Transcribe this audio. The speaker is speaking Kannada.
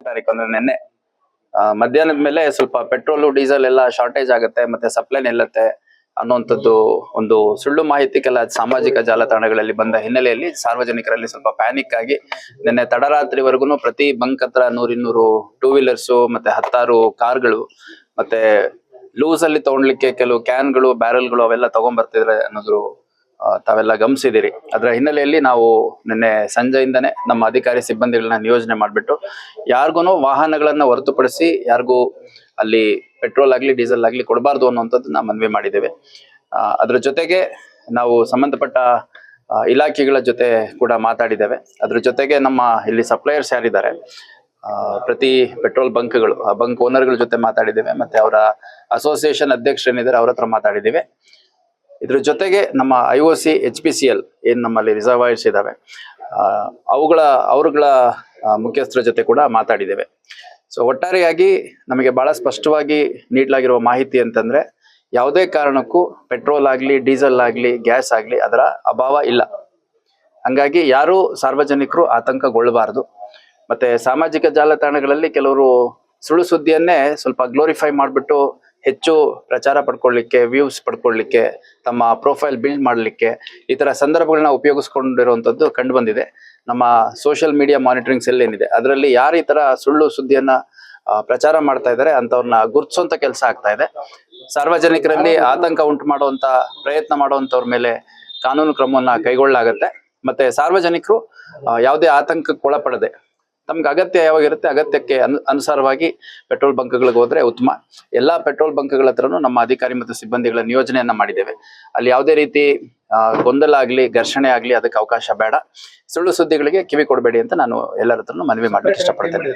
ತಾರೀಕು ಅಂದ್ರೆ ನಿನ್ನೆ ಮಧ್ಯಾಹ್ನದ ಮೇಲೆ ಸ್ವಲ್ಪ ಪೆಟ್ರೋಲ್ ಡೀಸೆಲ್ ಎಲ್ಲ ಶಾರ್ಟೇಜ್ ಆಗುತ್ತೆ ಮತ್ತೆ ಸಪ್ಲೈ ನಿಲ್ಲುತ್ತೆ ಅನ್ನುವಂಥದ್ದು ಒಂದು ಸುಳ್ಳು ಮಾಹಿತಿ ಕೆಲ ಸಾಮಾಜಿಕ ಜಾಲತಾಣಗಳಲ್ಲಿ ಬಂದ ಹಿನ್ನೆಲೆಯಲ್ಲಿ ಸಾರ್ವಜನಿಕರಲ್ಲಿ ಸ್ವಲ್ಪ ಪ್ಯಾನಿಕ್ ಆಗಿ ನಿನ್ನೆ ತಡರಾತ್ರಿವರೆಗೂ ಪ್ರತಿ ಬಂಕ್ ಹತ್ರ 100-200 ಟೂ ವೀಲರ್ಸ್ ಮತ್ತೆ 10 ಕಾರ್ಗಳು ಮತ್ತೆ ಲೂಸ್ ಅಲ್ಲಿ ತಗೊಳ್ಲಿಕ್ಕೆ ಕೆಲವು ಕ್ಯಾನ್ಗಳು ಬ್ಯಾರೆಲ್ಗಳು ಅವೆಲ್ಲ ತಗೊಂಡ್ಬರ್ತಿದ್ರೆ ಅನ್ನೋದು ತಾವೆಲ್ಲ ಗಮನಿಸಿದಿರಿ. ಅದರ ಹಿನ್ನೆಲೆಯಲ್ಲಿ ನಾವು ನಿನ್ನೆ ಸಂಜೆಯಿಂದನೇ ನಮ್ಮ ಅಧಿಕಾರಿ ಸಿಬ್ಬಂದಿಗಳನ್ನ ನಿಯೋಜನೆ ಮಾಡಿಬಿಟ್ಟು ಯಾರಿಗೂ ವಾಹನಗಳನ್ನ ಹೊರತುಪಡಿಸಿ ಯಾರಿಗೂ ಅಲ್ಲಿ ಪೆಟ್ರೋಲ್ ಆಗಲಿ ಡೀಸೆಲ್ ಆಗಲಿ ಕೊಡಬಾರ್ದು ಅನ್ನುವಂಥದ್ದನ್ನ ಮನವಿ ಮಾಡಿದ್ದೇವೆ. ಅದ್ರ ಜೊತೆಗೆ ನಾವು ಸಂಬಂಧಪಟ್ಟ ಇಲಾಖೆಗಳ ಜೊತೆ ಕೂಡ ಮಾತಾಡಿದ್ದೇವೆ. ಅದ್ರ ಜೊತೆಗೆ ನಮ್ಮ ಇಲ್ಲಿ ಸಪ್ಲೈಯರ್ಸ್ ಯಾರಿದ್ದಾರೆ ಪ್ರತಿ ಪೆಟ್ರೋಲ್ ಬಂಕ್ಗಳು ಆ ಬಂಕ್ ಓನರ್ಗಳ ಜೊತೆ ಮಾತಾಡಿದ್ದೇವೆ. ಮತ್ತೆ ಅವರ ಅಸೋಸಿಯೇಷನ್ ಅಧ್ಯಕ್ಷರೇನಿದ್ದಾರೆ ಅವ್ರ ಹತ್ರ ಮಾತಾಡಿದ್ದೇವೆ. ಇದ್ರ ಜೊತೆಗೆ ನಮ್ಮ IOC HPCL ಏನ್ ನಮ್ಮಲ್ಲಿ ರಿಸರ್ವಾಯರ್ಸ್ ಇದಾವೆ ಅವ್ರಗಳ ಮುಖ್ಯಸ್ಥರ ಜೊತೆ ಕೂಡ ಮಾತಾಡಿದ್ದೇವೆ. ಸೊ ಒಟ್ಟಾರೆಯಾಗಿ ನಮಗೆ ಬಹಳ ಸ್ಪಷ್ಟವಾಗಿ ನೀಡಲಾಗಿರುವ ಮಾಹಿತಿ ಅಂತಂದ್ರೆ ಯಾವುದೇ ಕಾರಣಕ್ಕೂ ಪೆಟ್ರೋಲ್ ಆಗ್ಲಿ ಡೀಸೆಲ್ ಆಗ್ಲಿ ಗ್ಯಾಸ್ ಆಗ್ಲಿ ಅದರ ಅಭಾವ ಇಲ್ಲ. ಹಂಗಾಗಿ ಯಾರು ಸಾರ್ವಜನಿಕರು ಆತಂಕಗೊಳ್ಳಬಾರದು. ಮತ್ತೆ ಸಾಮಾಜಿಕ ಜಾಲತಾಣಗಳಲ್ಲಿ ಕೆಲವರು ಸುಳ್ಳು ಸುದ್ದಿಯನ್ನೇ ಸ್ವಲ್ಪ ಗ್ಲೋರಿಫೈ ಮಾಡಿಬಿಟ್ಟು ಹೆಚ್ಚು ಪ್ರಚಾರ ಪಡ್ಕೊಳ್ಳಿಕ್ಕೆ ವ್ಯೂಸ್ ಪಡ್ಕೊಳ್ಳಿಕ್ಕೆ ತಮ್ಮ ಪ್ರೊಫೈಲ್ ಬಿಲ್ಡ್ ಮಾಡಲಿಕ್ಕೆ ಈ ತರ ಸಂದರ್ಭಗಳನ್ನ ಉಪಯೋಗಿಸ್ಕೊಂಡಿರುವಂತದ್ದು ಕಂಡು ಬಂದಿದೆ. ನಮ್ಮ ಸೋಷಿಯಲ್ ಮೀಡಿಯಾ ಮಾನಿಟರಿಂಗ್ ಸೆಲ್ ಏನಿದೆ ಅದರಲ್ಲಿ ಯಾರು ಈ ತರ ಸುಳ್ಳು ಸುದ್ದಿಯನ್ನ ಪ್ರಚಾರ ಮಾಡ್ತಾ ಇದ್ದಾರೆ ಅಂತವ್ರನ್ನ ಗುರ್ತಿಸುವಂತ ಕೆಲಸ ಆಗ್ತಾ ಇದೆ. ಸಾರ್ವಜನಿಕರಲ್ಲಿ ಆತಂಕ ಉಂಟು ಮಾಡುವಂತ ಪ್ರಯತ್ನ ಮಾಡುವಂತವ್ರ ಮೇಲೆ ಕಾನೂನು ಕ್ರಮವನ್ನ ಕೈಗೊಳ್ಳಲಾಗತ್ತೆ. ಮತ್ತೆ ಸಾರ್ವಜನಿಕರು ಯಾವುದೇ ಆತಂಕಕ್ಕೆ ಒಳಪಡದೆ ತಮ್ಗೆ ಅಗತ್ಯ ಯಾವಾಗಿರುತ್ತೆ ಅಗತ್ಯಕ್ಕೆ ಅನುಸಾರವಾಗಿ ಪೆಟ್ರೋಲ್ ಬಂಕ್ಗಳಿಗೆ ಹೋದ್ರೆ ಉತ್ತಮ. ಎಲ್ಲಾ ಪೆಟ್ರೋಲ್ ಬಂಕ್ಗಳ ಹತ್ರನೂ ನಮ್ಮ ಅಧಿಕಾರಿ ಮತ್ತು ಸಿಬ್ಬಂದಿಗಳ ನಿಯೋಜನೆಯನ್ನ ಮಾಡಿದ್ದೇವೆ. ಅಲ್ಲಿ ಯಾವುದೇ ರೀತಿ ಗೊಂದಲ ಆಗ್ಲಿ ಘರ್ಷಣೆ ಆಗ್ಲಿ ಅದಕ್ಕೆ ಅವಕಾಶ ಬೇಡ. ಸುಳ್ಳು ಸುದ್ದಿಗಳಿಗೆ ಕಿವಿ ಕೊಡಬೇಡಿ ಅಂತ ನಾನು ಎಲ್ಲರ ಹತ್ರನೂ ಮನವಿ ಮಾಡ್ಲಿಕ್ಕೆ ಇಷ್ಟಪಡ್ತೇನೆ.